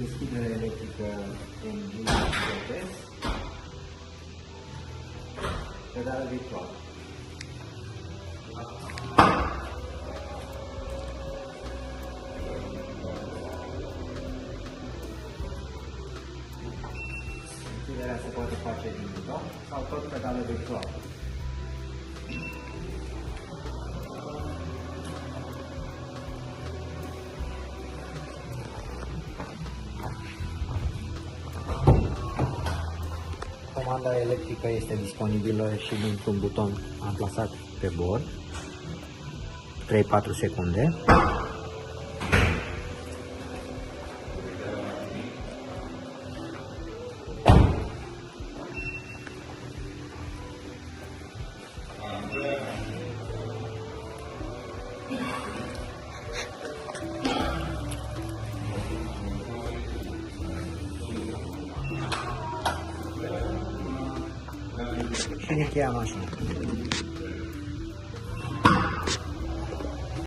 deschidere electrică în USB, pedală virtuală. Închiderea se poate face din buton sau tot pedală virtuală. Comanda electrică este disponibilă și dintr-un buton amplasat pe bord. 3-4 secunde. Și încheia mașina.